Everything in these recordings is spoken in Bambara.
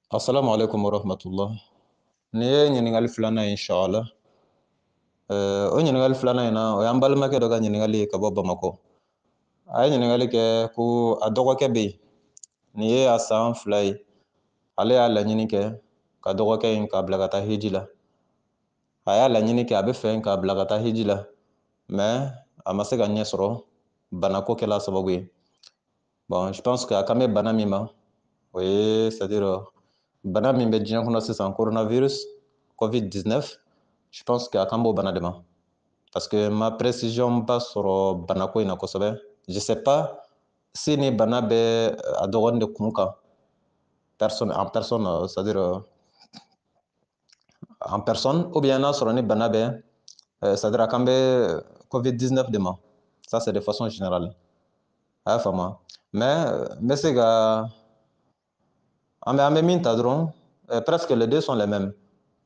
Assalamu alaikum wa rahmatullah. Ni ye ɲininkali filanan ye inshallah. O ɲininkali filanan in na o y'an balimakɛ dɔ ka ɲininkali ye ka bɔ Bamakɔ. A ye ɲininkali kɛ ko a dɔgɔkɛ bɛ yen. Nin ye a san 2 ye. Ale y'a laɲini kɛ ka dɔgɔkɛ in k'a bila ka taa hiji la. A y'a laɲini kɛ a bɛ fɛ k'a bila ka taa hiji la. Mais a ma se ka ɲɛ sɔrɔ banako kɛla sababu ye. Bon, je pense que a kan bɛ bana min ma o ye c'est-à-dire bana min bɛ diɲɛ kɔnɔ sisan coronavirus COVID-19. Je pense que a kan b'o bana de ma. Parce que ma précision ba sɔrɔ banako in na kosɛbɛ. Je sais pas si ni bana bɛ a dɔgɔnin de kun kan. En personne, c'est-à-dire en personne, ou bien n'a sɔrɔ ni bana bɛ c'est-à-dire a kan bɛ COVID-19 de ma. Ça c'est de façon générale. A y'a faamu. Mais n bɛ se ka an bɛ min ta dɔrɔn presque les deux sont les mêmes.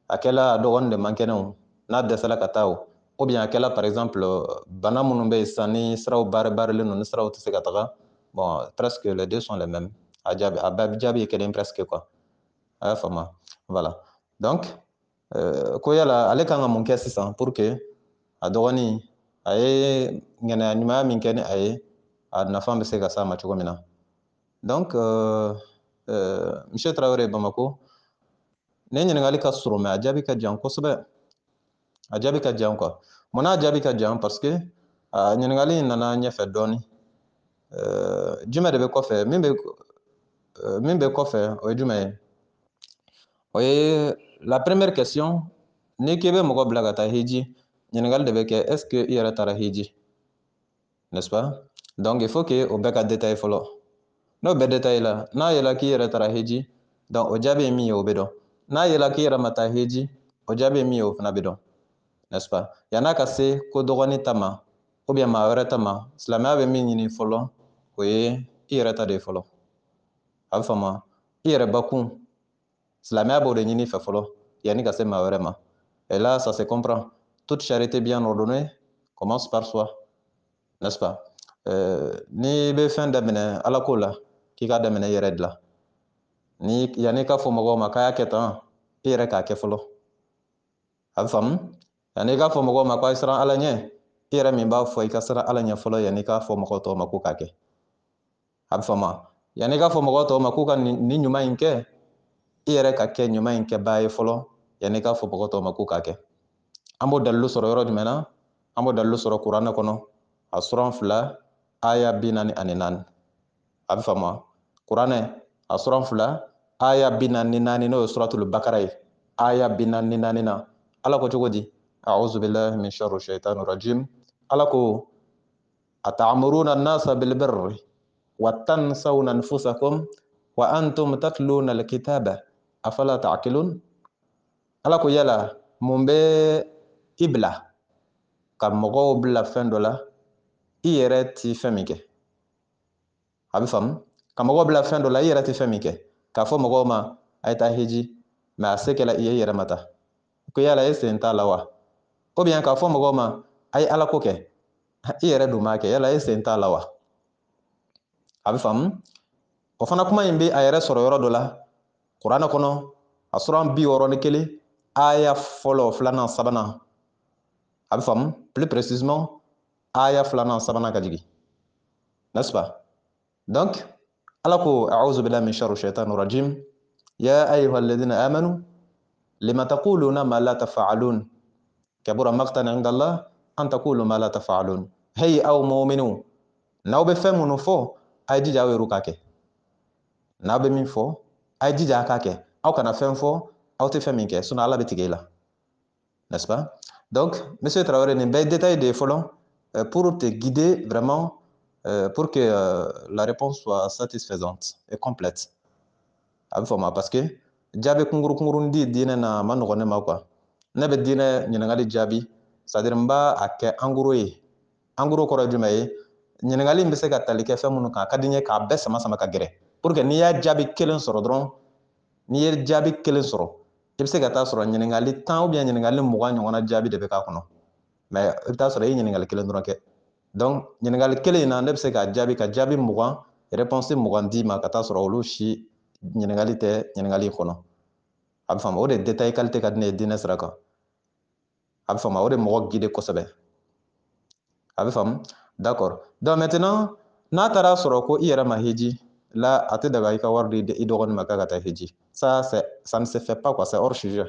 A kɛla a dɔgɔnin de man kɛnɛ o n'a dɛsɛla ka taa o. Ou bien a kɛla par exemple bana minnu bɛ yen sisan ni siraw baarilen don ni siraw tɛ se ka taga. Bon, presque les deux sont les mêmes. A bɛɛ jaabi ye kelen presque quoi. A y'a faamu. Voilà. Donc ko yala ale kan ka mun kɛ sisan pour que a dɔgɔnin a ye ŋɛnɛya ɲumanya min kɛ ni a ye a nafa bɛ se ka s'a ma cogo min na. Donc Monsieur Traoré Bamako, ne ɲininkali ka surun mais a jaabi ka jan kosɛbɛ. A jaabi ka jan quoi. Mun n'a jaabi ka jan parce que a ɲininkali in nana ɲɛfɛ dɔɔni. Jumɛn de bɛ kɔfɛ? Min bɛ kɔfɛ o ye jumɛn ye? O ye la première question, ni k'i bɛ mɔgɔ bila ka taa hiji, ɲininkali de bɛ kɛ est ce que i yɛrɛ taara hiji? N'est ce pas? Donc il faut que o bɛɛ ka détail fɔlɔ. N'o bɛɛ détail la, n'a yela k'i yɛrɛ taara hiji, donc o jaabi ye min ye o bɛ dɔn. N'a yela k'i yɛrɛ ma taa hiji, o jaabi ye min ye o fana bɛ dɔn. N'est ce pas? Yan'a ka se ko dɔgɔnin ta ma ou bien maa wɛrɛ ta ma, silamɛya bɛ min ɲini fɔlɔ o ye i yɛrɛ ta de ye fɔlɔ. A bɛ faamu wa? I yɛrɛ bakun silamɛya b'o de ɲini fɛ fɔlɔ yanni ka se maa wɛrɛ ma. Et là ça se comprend. Toute charité bien ordonnée commence par soi. N'est ce pas? N'i bɛ fɛn daminɛ ala ko la k'i k'a daminɛ i yɛrɛ de la. Yanni ka fɔ mɔgɔw ma k'a y'a kɛ tan i yɛrɛ k'a kɛ fɔlɔ. A bɛ faamu? Yanni k'a fɔ mɔgɔw ma k'a siran ala ɲɛ i yɛrɛ min b'a fɔ i ka siran ala ɲɛ fɔlɔ yanni k'a fɔ mɔgɔw tɔw ma k'u k'a kɛ. A bɛ faamu wa? Yanni k'a fɔ mɔgɔw tɔw ma k'u ka nin ɲuman in kɛ i yɛrɛ ka kɛ ɲuman in kɛbaa ye fɔlɔ yanni k'a fɔ mɔgɔw tɔw ma k'u k'a kɛ. An b'o dalilu sɔrɔ yɔrɔ jumɛn na? An b'o dalilu sɔrɔ kuranɛ kɔnɔ a suran 2 aya 44. A bɛ faamu wa? Kuranɛ a suran 2 aya 44 n'o ye suratul bakara ye. Aya 44 na ala ko cogo di? A'udhu billahi min sharri shaitanir rajim. Ala ko ata'muruna an-nasa bil birri wa tansawna anfusakum wa antum tatluna al-kitaba afala ta'qilun. Ala ko yala mun bɛ i bila ka mɔgɔw bila fɛn dɔ la i yɛrɛ ti fɛn min kɛ. A bɛ faamu? Ka mɔgɔw bila fɛn dɔ la i yɛrɛ ti fɛn min kɛ. K'a fɔ mɔgɔw ma a ye taa hiji mais a se kɛla i ye i yɛrɛ ma taa. Ko yala e sen t'a la wa? Ou bien k'a fɔ mɔgɔw ma a ye ala ko kɛ i yɛrɛ dun b'a kɛ yala e sen t'a la wa? A bɛ faamu? O fana kuma in bɛ a yɛrɛ sɔrɔ yɔrɔ dɔ la kuranɛ kɔnɔ a suran 61 aya fɔlɔ 2nan 3nan. A bɛ faamu? Plus précisément aya 2nan 3nan ka jigin. N'est-ce pas? Donc ala ko a'udhu billahi min sharri shaitanir rajim. Ya ayyuhalladhina amanu lima taquluna ma la taf'alun. Kabura maqtan 'inda Allah an taqulu ma la taf'alun. Hey aw mu'minun, n'aw bɛ fɛn minnu fɔ a ye jija aw yɛrɛw k'a kɛ. N'aw bɛ min fɔ a ye jija a k'a kɛ. Aw kana fɛn fɔ aw tɛ fɛn min kɛ sinon ala bɛ tigɛ i la. N'est-ce pas? Donc monsieur Traoré nin bɛɛ détail de ye fɔlɔ pour te guider vraiment pour que la réponse soit satisfaisante et complète. A bɛ faamu wa? Parce que jaabi kunkurunin di diinɛ na a ma nɔgɔn ne ma quoi. Ne bɛ diinɛ ɲininkali jaabi c'est-à-dire n b'a kɛ en gros ye. En gros kɔrɔ ye jumɛn ye? Ɲininkali in bɛ se ka tali kɛ fɛn minnu kan a ka di n ye k'a bɛɛ sama sama ka gɛrɛ pour que n'i y'a jaabi kelen sɔrɔ dɔrɔn n'i ye jaabi kelen sɔrɔ i bɛ se ka taa sɔrɔ ɲininkali 10 ou bien ɲininkali 20 ɲɔgɔnna jaabi de bɛ k'a kɔnɔ mais i bɛ taa sɔrɔ i ye ɲininkali kelen dɔrɔn kɛ. Donc ɲininkali kelen in na ne bɛ se k'a jaabi ka jaabi 20 réponse 20 d'i ma ka taa sɔrɔ olu si ɲininkali tɛ ɲininkali kɔnɔ a bɛ faamu o de détail qualité ka di ne ye diinɛ sira kan a bɛ faamu o de mɔgɔ guider kosɛbɛ a bɛ faamu d'accord donc maintenant n'a taara sɔrɔ ko i yɛrɛ ma hiji là a tɛ daga i ka wari di i dɔgɔnin ma k'a ka taa hiji ça ne se fait pas quoi c'est hors sujet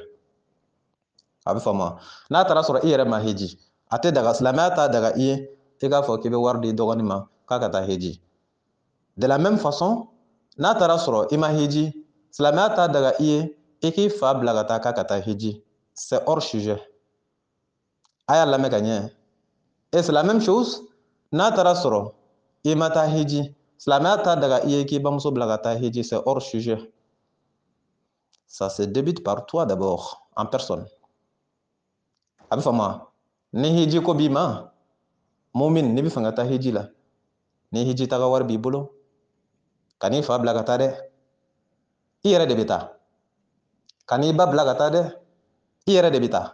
a bɛ faamu n'a taara sɔrɔ i yɛrɛ ma hiji a tɛ daga silamɛya t'a daga i ye i k'a fɔ k'i bɛ wari di i dɔgɔnin ma k'a ka taa hiji de la même façon n'a taara sɔrɔ i ma hiji silamɛya t'a daga i ye i k'i fa bila ka taa k'a ka taa hiji c'est hors sujet a y'a lamɛn ka ɲɛ et c'est la même chose n'a taara sɔrɔ i ma taa hiji silamɛya t'a daga i ye k'i bamuso bila ka taa hiji c'est hors sujet ça se débute par toi d'abord en personne a bɛ faamu ni hiji ko b'i ma mumin ni bɛ fɛ ka taa hiji la ni hiji taga wari b'i bolo ka n'i fa bila ka taa dɛ i yɛrɛ de bɛ taa ka n'i ba bila ka taa dɛ i yɛrɛ de bɛ taa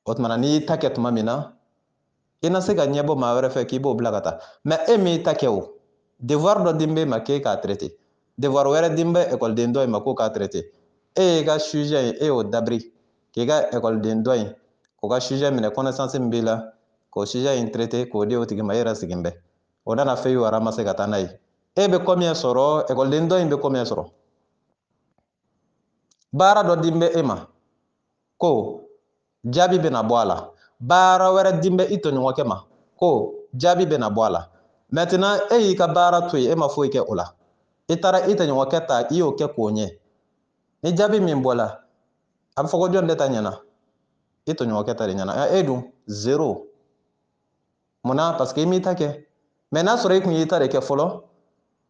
o tuma na n'i y'i ta kɛ tuma min na i na se ka ɲɛbɔ maa wɛrɛ fɛ k'i b'o bila ka taa mais e m'i ta kɛ o devoir dɔ di bɛ ma k'e k'a traiter devoir wɛrɛ di bɛ ekɔliden dɔ in ma k'o k'a traiter e y'i ka sujet in e y'o dabiri k'i ka ekɔliden dɔ in k'o ka sujet minɛ connaissance min b'i la k'o sujet in traiter k'o di o tigi ma e yɛrɛ sigin bɛ o nana fɛ y'o ramasser ka taa n'a ye e bɛ combien sɔrɔ ekɔliden dɔ in bɛ combien sɔrɔ baara dɔ di bɛ e ma ko jaabi bɛna bɔ a la baara wɛrɛ di bɛ i tɔɲɔgɔnkɛ ma ko jaabi bɛna bɔ a la maintenant e y'i ka baara to yen e ma foyi kɛ o la i taara i tɔɲɔgɔnkɛ ta i y'o kɛ k'o ɲɛ ni jaabi min bɔla a bɛ fɔ ko jɔn de ta ɲɛna i tɔɲɔgɔnkɛ ta de ɲɛna e dun zéro munna parce que i m'i ta kɛ mais n'a sɔrɔ i kun y'i ta de kɛ fɔlɔ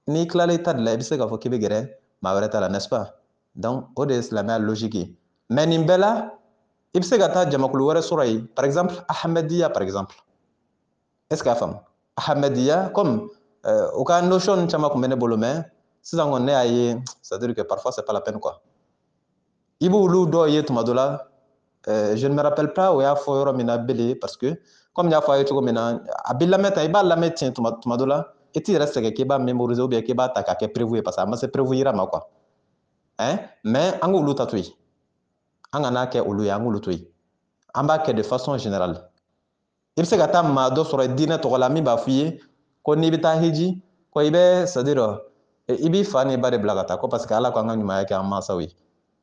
n'i tilala i ta de la i bɛ se k'a fɔ k'i bɛ gɛrɛ maa wɛrɛ ta la n'est-ce pas donc o de ye silamɛya logique ye mais nin bɛɛ la i bɛ se ka taa jamakulu wɛrɛ sɔrɔ yen par exemple ahmadiya par exemple est ce que a faamu ahmadiya comme o ka notion caman tun bɛ ne bolo mais sisan kɔni ne y'a ye c'est à dire que parfois c'est pas la peine quoi i b'olu dɔw ye tuma dɔ la je ne me rappelle pas o y'a fɔ yɔrɔ min na bele parce que comme n y'a fɔ a ye cogo min na a bɛ lamɛn tan i b'a lamɛn ten tuma dɔ la i t'i yɛrɛ sɛgɛn k'i b'a mémoriser ou bien k'i b'a ta k'a kɛ prévu ye parce que a ma se prévu yira ma quoi hein mais an k'olu ta to yen an kana kɛ olu ye an k'olu to yen an b'a kɛ de façon générale i bɛ se ka taa maa dɔ sɔrɔ diinɛ tɔgɔ la min b'a f'i ye ko n'i bɛ taa hiji ko i bɛ c'est à dire i b'i fa n'i ba de bila ka taa ko parce que ala ko an ka ɲumanya kɛ an mansaw ye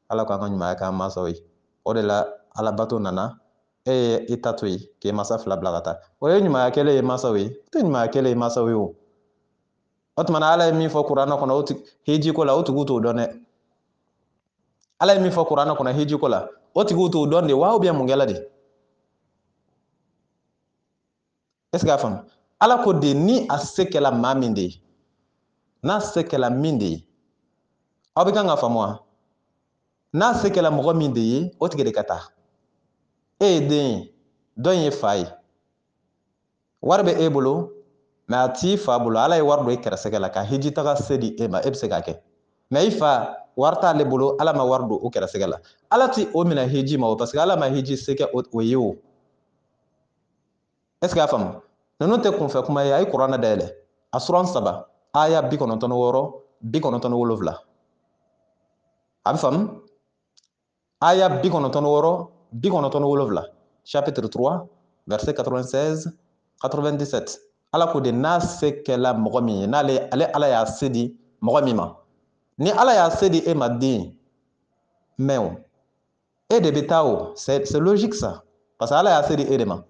ala ko an ka ɲumanya kɛ an mansaw ye o de la alabato nana e ye i ta to yen k'i mansa fila bila ka taa o ye ɲumanya kɛlen ye mansaw ye o tɛ ɲumanya kɛlen ye mansaw ye o tuma na ala ye min fɔ kuranɛ kɔnɔ o hiji ko la o tigiw t'o dɔn dɛ ala ye min fɔ kuranɛ kɔnɔ hiji ko la o tigiw t'o dɔn de wa ou bien mun kɛla de est ce que a faamu ala ko de ni a se kɛla maa min de ye n'a se kɛla min de ye aw bɛ kan ka faamu wa n'a se kɛla mɔgɔ min de ye o tigi de ka taa e ye den ye dɔ in ye fa ye wari bɛ e bolo mais a t'i fa bolo ala ye wari don e kɛrɛsɛgɛ la ka hiji taga se di e ma e bɛ se k'a kɛ mais i fa wari t'ale bolo ala ma wari don o kɛrɛsɛgɛ la ala ti o minɛ hiji ma o parce que ala ma hiji se kɛ o ye o est ce que a faamu ninnu tɛ kunfɛ kuma ye a ye kuranɛ dayɛlɛ a suran 3 aya 96 97 a bɛ faamu aya 96 97 chapitre 3 verset 96 97 ala ko de n'a se kɛla mɔgɔ min ye n'ale ala y'a se di mɔgɔ min ma ni ala y'a se di e ma den mais o e de bɛ taa o c'est logique ça parce que ala y'a se di e de ma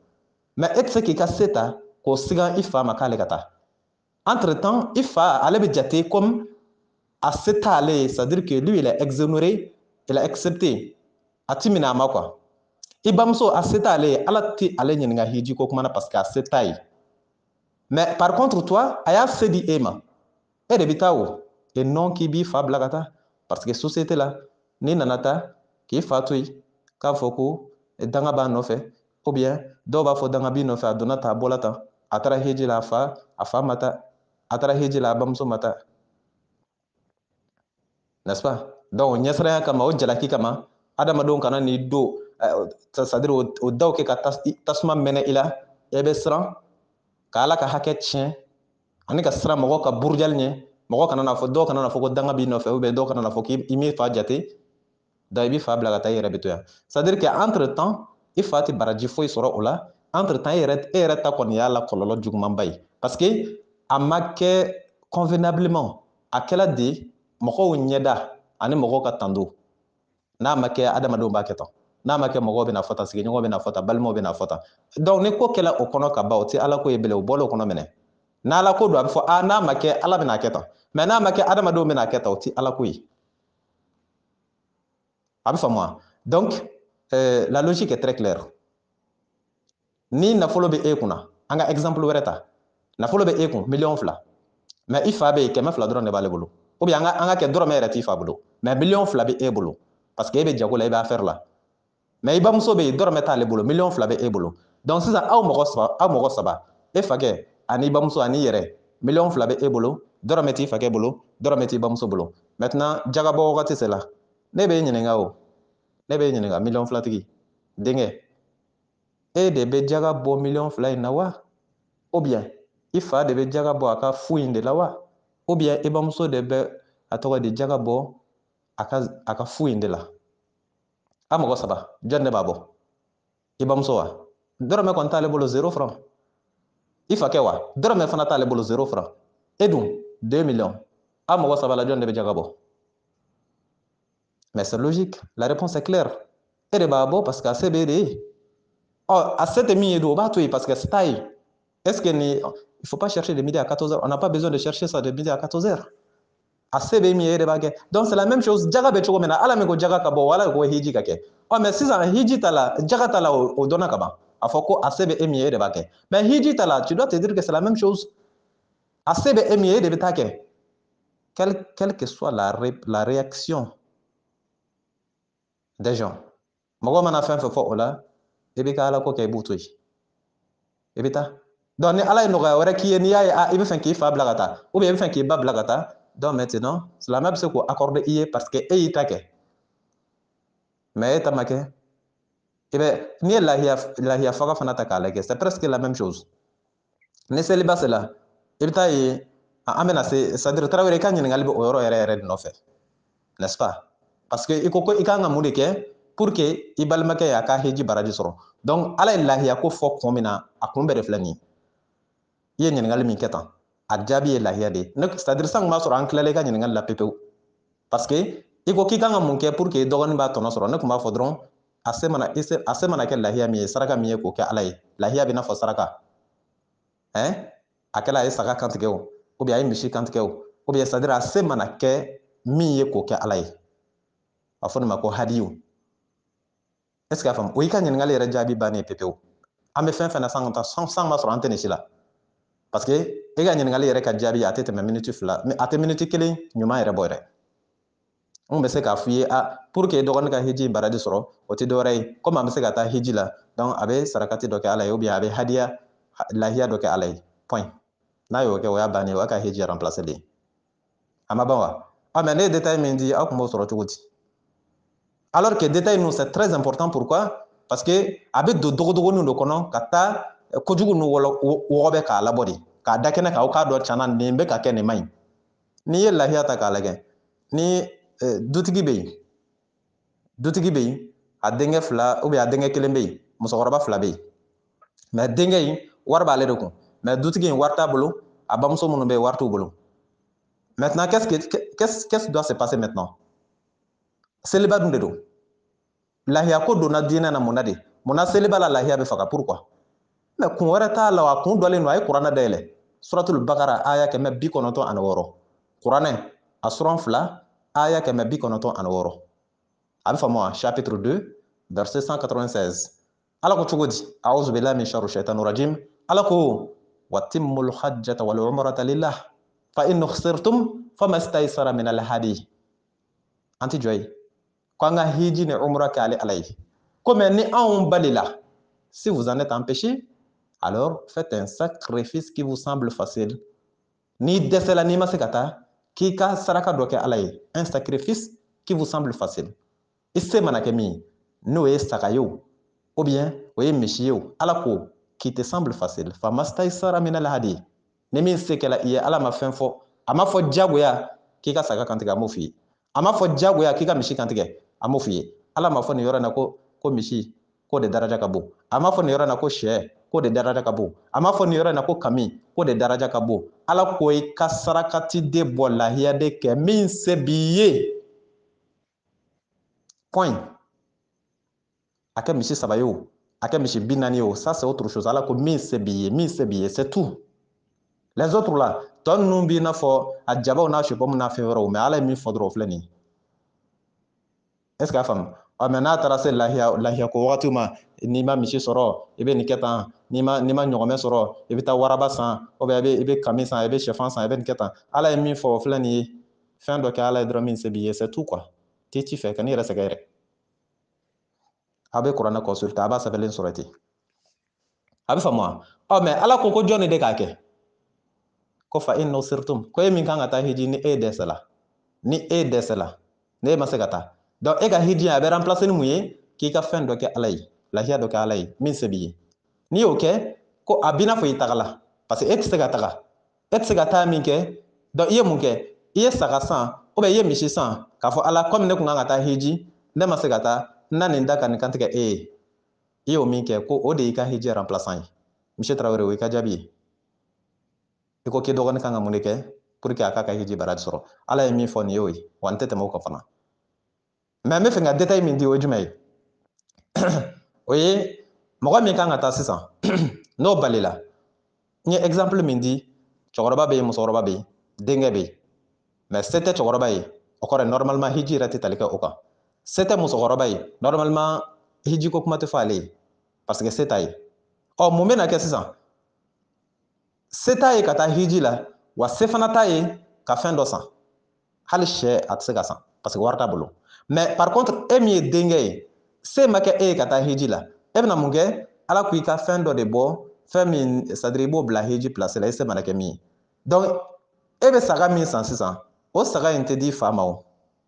mais e tɛ se k'i ka se ta k'o sigan i fa ma k'ale ka taa entre temps i fa ale bɛ jate comme a se t'ale ye c'est à dire que lui il est exonéré il a accepté a ti minɛ a ma quoi i bamuso a se t'ale ye ala ti ale ɲininka hiji ko kuma na parce que a se t'a ye mais par contre toi a y'a se di e ma e de bɛ taa o et non k'i b'i fa bila ka taa parce que société la n'i nana taa k'i fa to yen k'a fɔ ko danga b'a nɔfɛ ou bien dɔw b'a fɔ danga b'i nɔfɛ a donna tan a bɔla tan a taara hiji la a fa ma taa a taara hiji la a bamuso ma taa n'est-ce pas donc ɲɛsiranya kama o jalaki kama adamadenw kana n'i don c'est à dire o daw kɛ ka tasuma mɛnɛ i la e bɛ siran ka ala ka hakɛ tiɲɛ ani ka siran mɔgɔw ka burujali ɲɛ mɔgɔ kana na fɔ dɔw kana na fɔ ko danga b'i nɔfɛ ou bien dɔw kana na fɔ k'i m'i fa jate da i b'i fa bila ka taa i yɛrɛ bɛ to yan c'est à dire que entre temps i fa tɛ baraji foyi sɔrɔ o la entre temps e yɛrɛ ta kɔni y'a la kɔlɔlɔ jugumanba ye parce que a ma kɛ convenablement a kɛla de mɔgɔw ɲɛda ani mɔgɔw ka tando n'a ma kɛ adamadenw b'a kɛ tan n'a ma kɛ mɔgɔw bɛna fɔ tan sigiɲɔgɔnw bɛna fɔ tan balimaw bɛna fɔ tan donc ni ko kɛla o kɔnɔ ka ban o tɛ ala ko ye bilen o bɔla o kɔnɔ minɛ n'ala ko don a bɛ fɔ n'a ma kɛ ala bɛna kɛ tan mais n'a ma kɛ adamadenw bɛna kɛ tan o tɛ ala ko ye a bɛ faamu wa donc la logique est très claire ni nafolo bɛ e kunna an ka exemple wɛrɛ ta nafolo bɛ e kun miliyɔn 2 mais i fa bɛ yen 200 dɔrɔn de b'ale bolo ou bien an ka kɛ dɔrɔmɛ yɛrɛ t'i fa bolo mais miliyɔn 2 bɛ e bolo parce que e bɛ jago la e bɛ affaire la mais i bamuso bɛ yen dɔrɔmɛ t'ale bolo miliyɔn 2 bɛ e bolo donc sisan aw mɔgɔ saba e fakɛ ani i bamuso ani i yɛrɛ miliyɔn 2 bɛ e bolo dɔrɔmɛ t'i fakɛ bolo dɔrɔmɛ t'i bamuso bolo maintenant jagabɔ wagati sera ne bɛ e ɲininka o ne bɛ e ɲininka miliyɔn 2 tigi denkɛ e de bɛ jaga bɔ miliyɔn 2 in na wa ou bien i fa de bɛ jaga bɔ a ka fu in de la wa ou bien i bamuso de bɛ a tɔgɔ di jaga bɔ a ka fu in de la a mɔgɔ saba jɔn de b'a bɔ i bamuso wa dɔrɔmɛ kɔni t'ale bolo 0 franc i fakɛ wa dɔrɔmɛ fana t'ale bolo 0 franc e dun 2 millions a mɔgɔ saba la jɔn de bɛ jaga bɔ mais c'est logique la réponse est claire e de b'a bɔ parce que a se b'e de ye a se tɛ min ye dun o b'a to yen parce que c'est ta ye est-ce que il faut pas chercher de midi à 14h on n'a pas besoin de chercher ça de midi à 14h a se bɛ min ye e de b'a kɛ donc c'est la même chose jaga bɛ cogo min na ala min ko jaga ka bɔ wala ko hiji ka kɛ mais sisan hiji ta la jaga ta la o dɔnna ka ban a fɔ ko a se bɛ e min ye e de b'a kɛ mais hiji ta la tu dois te dire que c'est la même chose a se bɛ e min ye e de bɛ taa kɛ quelle que soit la réaction des gens mɔgɔ mana fɛn fɛn fɔ o la i bɛ ka ala ko kɛ i b'u to yen i bɛ taa donc ni ala ye nɔgɔya wɛrɛ k'i ye n'i y'a ye i bɛ fɛ k'i fa bila ka taa ou bien i bɛ fɛ k'i ba bila ka taa donc maintenant silamɛ bɛ se k'o accorder i ye parce que e y'i ta kɛ mais e ta ma kɛ i bɛ n'i ye lahiya faga fana ta k'a lajɛ c'est presque la même chose ni seliba sera i bɛ taa ye an bɛna se c'est à dire tarawele i ka ɲininkali bɛ o yɔrɔ yɛrɛ yɛrɛ de nɔfɛ n'est-ce pas parce que i ko i kan ka mun de kɛ pour que i balimakɛ y'a ka heji baraji sɔrɔ donc ala ye lahiya ko fɔ kun min na a kun bɛɛ de filɛ nin ye i ye ɲininkali min kɛ tan a jaabi ye lahiya de ye c'est à dire san kun b'a sɔrɔ an tilala i ka ɲininkali la pepewu parce que i ko k'i kan ka mun kɛ pour que i dɔgɔnin b'a tɔnɔ sɔrɔ ne kun b'a fɔ dɔrɔn a se mana kɛ lahiya min ye saraka min ye k'o kɛ ala ye lahiya bɛ n'a fɔ saraka a kɛla a ye saga kantigɛ o ou bien a ye misi kantigɛ o ou bien c'est à dire a se mana kɛ min ye k'o kɛ ala ye a fɔ nin ma ko hadiyu est-ce que a faamu o y'i ka ɲininkali yɛrɛ jaabi bannen pepewu an bɛ fɛn fɛn na san b'a sɔrɔ an tɛ nin si la parce que e ka ɲininkali yɛrɛ ka jaabi a tɛ tɛmɛ miniti 2 a tɛ miniti 1 ɲuman yɛrɛ bɔ yɛrɛ n bɛ se k'a f'i ye pour que dɔgɔnin ka hiji baraji sɔrɔ o tɛ dɔwɛrɛ ye komi an bɛ se ka taa hiji la donc a bɛ sarakati dɔ kɛ ala ye ou bien a bɛ lahiya dɔ kɛ ala ye point n'a y'o kɛ o y'a bannen o y'a ka hiji remplacer de ye a ma ban wa mais ne ye détail min di aw tun b'o sɔrɔ cogo di alors que détail ninnu c'est très important pourquoi parce que a bɛ don dogodogonin de kɔnɔ ka taa kojugu ninnu wɔgɔbɛ k'a labɔ de k'a da kɛnɛ kan aw k'a dɔn tiɲɛna nin bɛ ka kɛ nin man ɲi n'i ye lahiya ta k'a lajɛ ni dutigi bɛ yen a denkɛ 2 ou bien a denkɛ 1 bɛ yen musokɔrɔba 2 bɛ yen mais denkɛ in wari b'ale de kun mais dutigi in wari t'a bolo a bamuso minnu bɛ yen wari t'u bolo maintenant qu'est-ce qui doit se passer maintenant seliba dun de don lahiya ko donna diinɛ na munna seliba la lahiya bɛ faga pourquoi mais kun wɛrɛ t'a la a kun dɔlen don a ye kuranɛ dayɛlɛ suratul bakara aya 196 kuranɛ a suran 2 aya 196 a bɛ faamu wa chapitre 2 verset 196 ala ko cogo di a'udhu billahi min sharri shaitanir rajim ala ko watimmul hajjata wal umrata lillah fa in ukhsirtum famastaysara min al hadi an tɛ jɔ ye ko an ka hiji ni umra kɛ ale ala ye comme ni anw balila si vous en êtes empêché alors faites un sacrifice qui vous semble facile ni dɛsɛla n'i ma se ka taa k'i ka saraka dɔ kɛ ala ye un sacrifice qui vous semble facile i se mana kɛ min ye n'o ye saga ye ou bien o ye misi ye ala ko qui te semble facile famastaysara min al hadi ni min se kɛla i ye ala ma fɛn fɔ a ma fɔ diyagoya k'i ka saga kantigɛ a m'o f'i ye a ma fɔ diyagoya k'i ka misi kantigɛ a m'o f'i ye ala ma fɔ nin yɔrɔ in na ko misi k'o de daraja ka bon a ma fɔ nin yɔrɔ in na ko sɛ k'o de daraja ka bon a ma fɔ nin yɔrɔ in na ko kami k'o de daraja ka bon ala ko i ka sarakati de bɔ lahiya de kɛ min se b'i ye point a kɛ misi 3 ye o a kɛ misi 40 ye o ça c'est autre chose ala ko min se b'i ye c'est tout les autres là tɔ ninnu b'i n'a fɔ a jabaw n'a supɔmu n'a fɛn wɛrɛw mais ala ye min fɔ dɔrɔn o filɛ nin ye est ce que a faamu mais n'a taara se lahiya ko wagati ma n'i ma misi sɔrɔ i bɛ nin kɛ tan n'i ma ɲɔgɔmɛ sɔrɔ i bɛ taa waraba san ou bien i bɛ kami san i bɛ sɛfan san i bɛ nin kɛ tan ala ye min fɔ o filɛ nin ye fɛn dɔ kɛ ala ye dɔrɔn min se b'i ye c'est tout quoi t'i ci fɛ ka n'i yɛrɛ sɛgɛn yɛrɛ a bɛ kuranɛ consulter a b'a sɛbɛnlen sɔrɔ ten a bɛ faamu wa mais ala ko jɔn de k'a kɛ ko fa in nusirtum ko e min kan ka taa hiji ni e dɛsɛla ni e ma se ka taa donc e ka hiji a bɛ remplacer ni mun ye k'i ka fɛn dɔ kɛ ala ye lahiya dɔ kɛ ala ye min se b'i ye n'i y'o kɛ ko a b'i n'a fɔ i tagala parce que e tɛ se ka taga e tɛ se ka taa min kɛ donc i ye mun kɛ i ye saga san ou bien i ye misi san k'a fɔ ala comme ne kun kan ka taa hiji ne ma se ka taa na nin da ka nin kantigɛ e ye i y'o min kɛ ko o de y'i ka hiji remplaçant ye misi Tarawele o y'i ka jaabi ye i ko k'i dɔgɔnin kan ka mun de kɛ pour que a k'a ka hiji baraji sɔrɔ ala ye min fɔ nin ye o ye wa n tɛ tɛmɛ o kan fana mais n bɛ fɛ ka détail min di o ye jumɛn ye o ye mɔgɔ min kan ka taa sisan n'o balila n ye exemple min di cɛkɔrɔba bɛ yen musokɔrɔba bɛ yen denkɛ bɛ yen mais se tɛ cɛkɔrɔba ye o kɔrɔ normalement hiji yɛrɛ tɛ tali kɛ o kan se tɛ musokɔrɔba ye normalement hiji ko kuma tɛ fɔ ale ye parce que se t'a ye ɔ mun bɛ na kɛ sisan se t'a ye ka taa hiji la wa se fana t'a ye ka fɛn dɔ san hali sɛ a tɛ se ka san parce que wari t'a bolo mais par contre e min ye denkɛ ye se ma kɛ e ye ka taa hiji la e bɛna mun kɛ ala ko i ka fɛn dɔ de bɔ fɛn min c'est à dire i b'o bila hiji place la i se mana kɛ min ye donc e bɛ saga min san sisan o saga in tɛ di fa ma o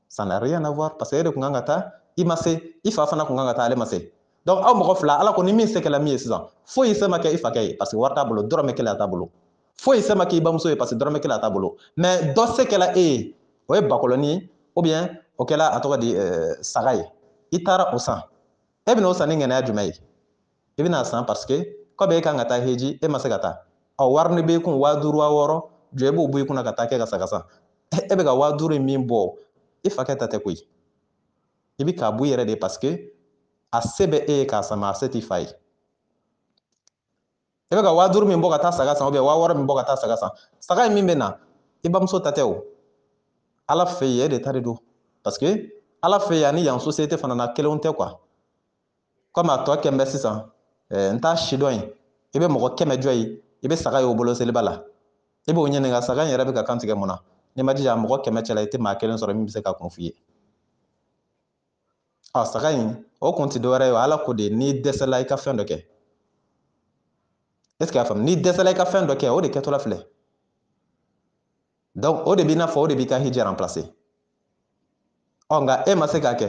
ça n'a rien à voir parce que e de kun kan ka taa i ma se i fa fana kun kan ka taa ale ma se donc aw mɔgɔ fila ala ko ni min se kɛla min ye sisan foyi se ma kɛ i fakɛ ye parce que wari t'a bolo dɔrɔmɛ kelen a t'a bolo foyi se ma kɛ i bamuso ye parce que dɔrɔmɛ kelen a t'a bolo mais dɔ se kɛla e ye o ye bakɔlɔni ye ou bien o kɛla a tɔgɔ di saga ye i taara o san e bɛna o san ni ŋɛnɛya jumɛn ye i bɛna san parce que kɔmi e kan ka taa heji e ma se ka taa ɔ wari ni b'i kun 5000 a 6000 jɔ e b'o bɔ i kunna ka taa kɛ ka saga san e bɛ ka 5000 min bɔ i fakɛ ta tɛ koyi i bɛ k'a bɔ i yɛrɛ de parce que a se bɛ e ye k'a san a se t'i fa ye e bɛ ka 5000 min bɔ ka taa saga san ou bien 6000 min bɔ ka taa saga san saga in min bɛ na i bamuso ta tɛ o ala fɛ yen e de ta de don parce que ala fɛ yen ani yan société fana na kelenw tɛ quoi comme a tɔ kɛmɛ bɛ sisan n t'a si dɔn yen i bɛ mɔgɔ 100 jɔ yen i bɛ saga ye o bolo seliba la i b'o ɲininka saga in yɛrɛ bɛ ka kan tigɛ mun na n'i ma jija mɔgɔ 100 cɛla i tɛ maa kelen sɔrɔ min bɛ se ka kun f'i ye saga in o kun tɛ dɔwɛrɛ ye ala ko de n'i dɛsɛla i ka fɛn dɔ kɛ est ce que y'a faamu n'i dɛsɛla i ka fɛn dɔ kɛ o de kɛtɔla filɛ donc o de b'i n'a fɔ o de b'i ka hiji remplacer nka e ma se k'a kɛ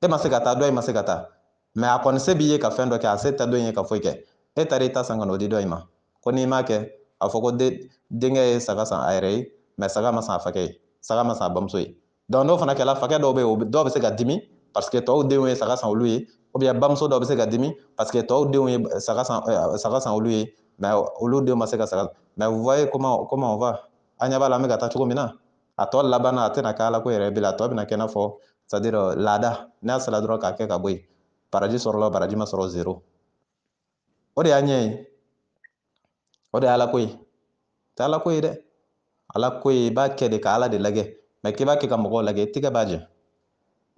e ma se ka taa dɔ e ma se ka taa mais a kɔni se b'i ye ka fɛn dɔ kɛ a se tɛ dɔ in ye ka foyi kɛ e taara i ta san ka n'o di dɔ in ma ko n'i m'a kɛ a fɔ ko denkɛ ye saga san a yɛrɛ ye mais saga ma san a fakɛ ye saga ma san a bamuso ye donc n'o fana kɛla fakɛ dɔw bɛ yen dɔw bɛ se ka dimi parce que tɔw denw ye saga san olu ye ou bien bamuso dɔw bɛ se ka dimi parce que tɔw denw ye saga san olu ye mais olu denw ma se ka saga mais vous voyez comment on va an ɲɛ b'a la an bɛ ka taa cogo min na a tɔ laban na a tɛna kɛ ala ko yɛrɛ bilen a tɔ bɛna kɛ i n'a fɔ c'est à dire laada n'a sera dɔrɔn k'a kɛ ka bɔ yen baraji sɔrɔla baraji ma sɔrɔ 0 o de y'a ɲɛ ye o de ye ala ko ye tɛ ala ko ye dɛ ala ko ye i b'a kɛ de ka ala de lajɛ mais k'i b'a kɛ ka mɔgɔw lajɛ i tigɛ b'a jɛ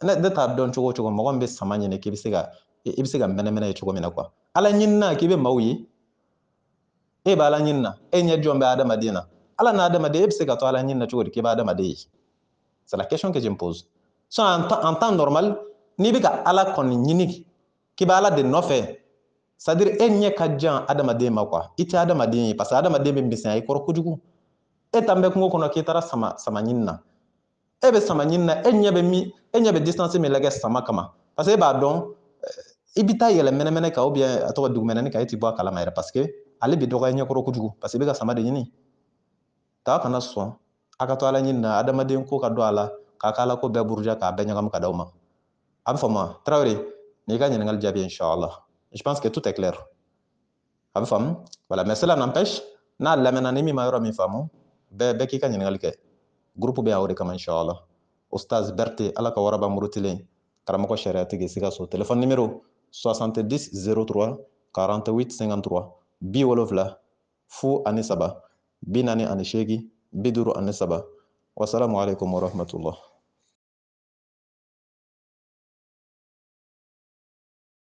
ne t'a dɔn cogo o cogo mɔgɔ min bɛ sama ɲini k'i bɛ se ka mɛnɛmɛnɛ ye cogo min na quoi ala ɲinina k'i bɛ maaw ye e bɛ ala ɲinina e ɲɛ jɔn bɛ adamaden na ala n'a adamaden e bɛ se ka to ala ɲinina cogo di k'i bɛ adamaden ye c'est la question que je me pose en temps normal n'i bɛ ka ala kɔni ɲini k'i bɛ ala de nɔfɛ c'est à dire e ɲɛ ka jan adamaden ma quoi i tɛ adamaden ye parce que adamaden bɛ misɛnya i kɔrɔ kojugu e ta bɛ kungo kɔnɔ k'i taara sama ɲini na e bɛ sama ɲini na e ɲɛ bɛ distance min lajɛ sama kama parce que e b'a dɔn i bɛ taa yɛlɛ mɛnɛmɛnɛ kan ou bien a tɔgɔ dugumɛnɛni kan e tɛ bɔ a kalama yɛrɛ parce que ale bɛ dɔgɔya ɲɛkɔrɔ kojugu parce que i bɛ ka sama de ɲini taa kana sɔn a ka to ala ɲini na adamaden ko ka don a la k'a ka ala ko bɛɛ buruja k'a bɛɛ ɲagami ka d'aw ma a bɛ faamu Traoré n'i ka ɲininkali jaabi inchallah je pense que tout est clair a bɛ faamu voilà mais cela n'empêche n'a lamɛnna ni min ma yɔrɔ min faamu bɛɛ k'i ka ɲininkali kɛ groupe bɛ yan o de kama inchallah Ostaz Berté ala ka waraba murutilen karamɔgɔ sariatigi Sikaso téléphone numéro 70 03 48 53 70 03 48 53 wasalamu alaikum warahmatullah